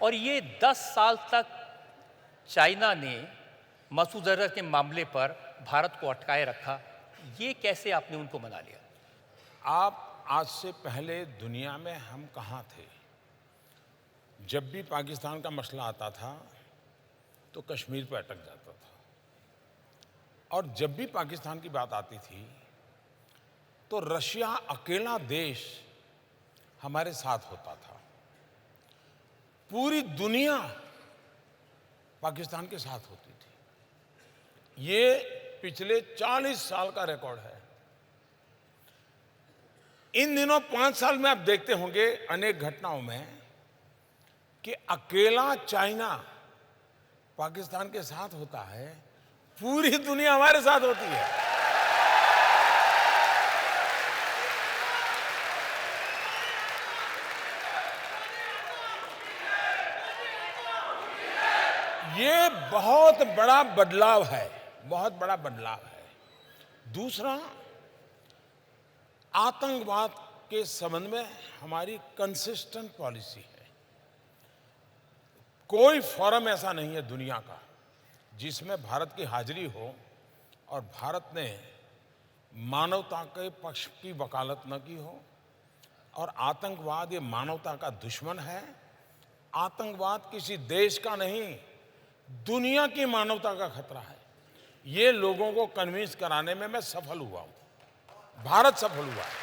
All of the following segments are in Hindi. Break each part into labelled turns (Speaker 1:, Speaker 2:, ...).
Speaker 1: और ये 10 साल तक चाइना ने मसूद अजहर के मामले पर भारत को अटकाए रखा। ये कैसे आपने उनको मना लिया?
Speaker 2: आप आज से पहले दुनिया में हम कहाँ थे? जब भी पाकिस्तान का मसला आता था तो कश्मीर पर अटक जाता था, और जब भी पाकिस्तान की बात आती थी तो रशिया अकेला देश हमारे साथ होता था। पूरी दुनिया पाकिस्तान के साथ होती थी। ये पिछले 40 साल का रिकॉर्ड है। इन दिनों 5 साल में आप देखते होंगे अनेक घटनाओं में कि अकेला चाइना पाकिस्तान के साथ होता है, पूरी दुनिया हमारे साथ होती है। ये बहुत बड़ा बदलाव है, बहुत बड़ा बदलाव है। दूसरा, आतंकवाद के संबंध में हमारी कंसिस्टेंट पॉलिसी है। कोई फोरम ऐसा नहीं है दुनिया का जिसमें भारत की हाजिरी हो और भारत ने मानवता के पक्ष की वकालत न की हो। और आतंकवाद ये मानवता का दुश्मन है। आतंकवाद किसी देश का नहीं, दुनिया की मानवता का खतरा है। ये लोगों को कन्विंस कराने में मैं सफल हुआ हूं, भारत सफल हुआ है।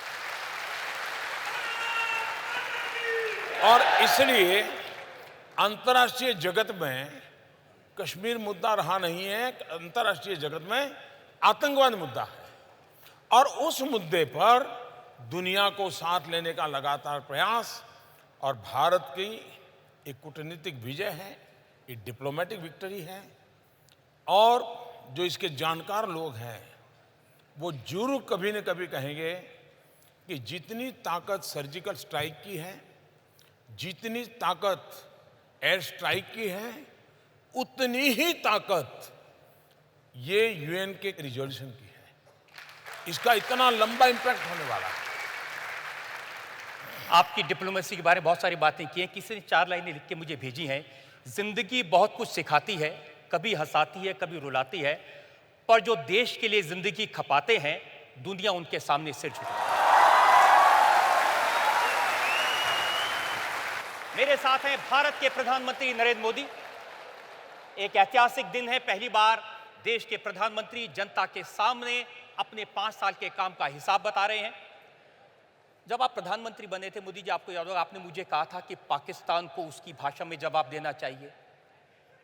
Speaker 2: और इसलिए अंतर्राष्ट्रीय जगत में कश्मीर मुद्दा रहा नहीं है, अंतर्राष्ट्रीय जगत में आतंकवाद मुद्दा है। और उस मुद्दे पर दुनिया को साथ लेने का लगातार प्रयास और भारत की एक कूटनीतिक विजय है, एक डिप्लोमेटिक विक्ट्री है। और जो इसके जानकार लोग हैं वो जरूर कभी न कभी कहेंगे कि जितनी ताकत सर्जिकल स्ट्राइक की है, जितनी ताकत एयर स्ट्राइक की है, उतनी ही ताकत ये यूएन के रिजोल्यूशन की है। इसका इतना लंबा इंपैक्ट होने वाला है।
Speaker 1: आपकी डिप्लोमेसी के बारे में बहुत सारी बातें की हैं। किसी ने 4 लाइनें लिख के मुझे भेजी हैं। जिंदगी बहुत कुछ सिखाती है, कभी हंसाती है, कभी रुलाती है, पर जो देश के लिए जिंदगी खपाते हैं, दुनिया उनके सामने सिर झुकाती है। मेरे साथ हैं भारत के प्रधानमंत्री नरेंद्र मोदी। एक ऐतिहासिक दिन है, पहली बार देश के प्रधानमंत्री जनता के सामने अपने 5 साल के काम का हिसाब बता रहे हैं। जब आप प्रधानमंत्री बने थे मोदी जी, आपको याद होगा, आपने मुझे कहा था कि पाकिस्तान को उसकी भाषा में जवाब देना चाहिए,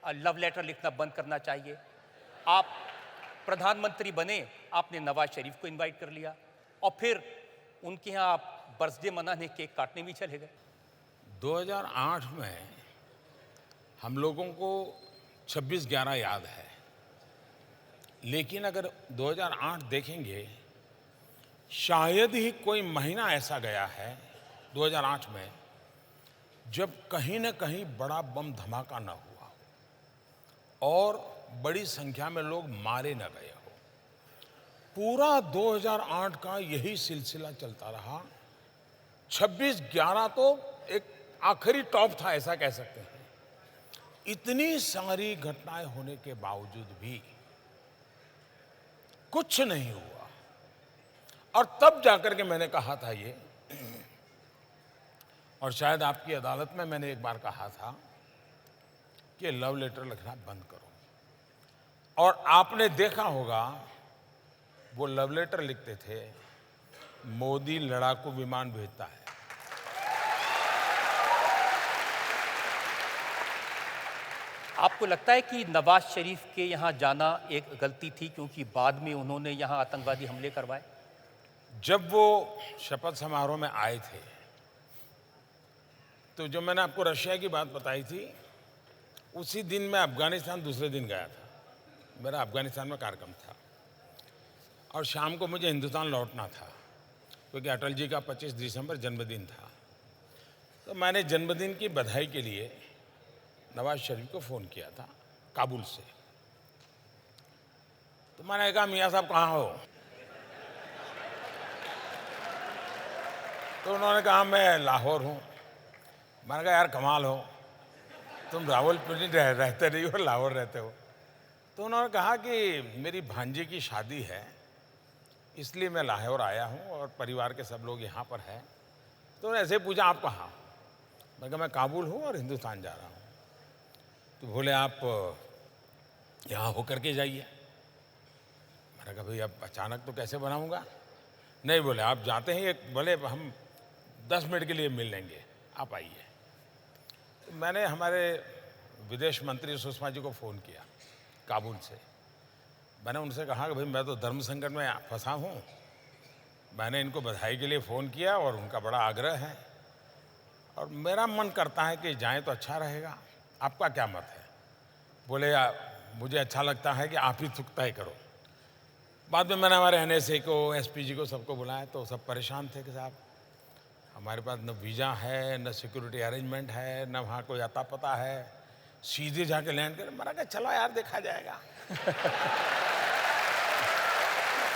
Speaker 1: लव लेटर लिखना बंद करना चाहिए। आप प्रधानमंत्री बने, आपने नवाज शरीफ को इनवाइट कर लिया और फिर उनके यहाँ आप बर्थडे मनाने, केक काटने भी चले गए।
Speaker 2: 2008 में हम लोगों को 26/11 याद है, लेकिन अगर 2008 देखेंगे, शायद ही कोई महीना ऐसा गया है 2008 में जब कहीं न कहीं बड़ा बम धमाका न हुआ और बड़ी संख्या में लोग मारे न गए हो। पूरा 2008 का यही सिलसिला चलता रहा। 26/11 तो एक आखिरी टॉप था, ऐसा कह सकते हैं। इतनी सारी घटनाएं होने के बावजूद भी कुछ नहीं हुआ। और तब जाकर के मैंने कहा था ये, और शायद आपकी अदालत में मैंने एक बार कहा था कि लव लेटर लिखना बंद करो। और आपने देखा होगा वो लव लेटर लिखते थे, मोदी लड़ाकू विमान भेजता है।
Speaker 1: आपको लगता है कि नवाज शरीफ के यहाँ जाना एक गलती थी, क्योंकि बाद में उन्होंने यहाँ आतंकवादी हमले करवाए?
Speaker 2: जब वो शपथ समारोह में आए थे तो जो मैंने आपको रशिया की बात बताई थी, उसी दिन मैं अफगानिस्तान दूसरे दिन गया था। मेरा अफगानिस्तान में कार्यक्रम था और शाम को मुझे हिंदुस्तान लौटना था, क्योंकि अटल जी का 25 दिसंबर जन्मदिन था। तो मैंने जन्मदिन की बधाई के लिए नवाज शरीफ को फ़ोन किया था काबुल से। तो मैंने कहा, मियाँ साहब कहाँ हो? तो उन्होंने कहा, मैं लाहौर हूँ। मैंने कहा, यार कमाल हो, तुम रावलपिंडी रहते नहीं हो, लाहौर रहते हो। तो उन्होंने कहा कि मेरी भांजी की शादी है, इसलिए मैं लाहौर आया हूँ और परिवार के सब लोग यहाँ पर हैं। तो उन्होंने ऐसे पूछा, आप कहाँ? मैं कहा, मैं काबुल हूँ और हिंदुस्तान जा रहा हूँ। तो बोले, आप यहाँ होकर के जाइए। मैंने कहा, भाई अब अचानक तो कैसे बनाऊँगा? नहीं, बोले आप जाते हैं, बोले हम 10 मिनट के लिए मिल लेंगे, आप आइए। तो मैंने हमारे विदेश मंत्री सुषमा जी को फ़ोन किया काबुल से। मैंने उनसे कहा कि भाई मैं तो धर्म संकट में फंसा हूँ, मैंने इनको बधाई के लिए फ़ोन किया और उनका बड़ा आग्रह है और मेरा मन करता है कि जाएं तो अच्छा रहेगा, आपका क्या मत है? बोले, मुझे अच्छा लगता है कि आप ही तय करो। बाद में मैंने हमारे NSA को, SPG को, सबको बुलाया तो सब परेशान थे कि साहब हमारे पास न वीज़ा है, न सिक्योरिटी अरेंजमेंट है, न वहाँ कोई अता पता है, सीधे जाके लैंड कर। मैंने कहा चलो यार, देखा जाएगा।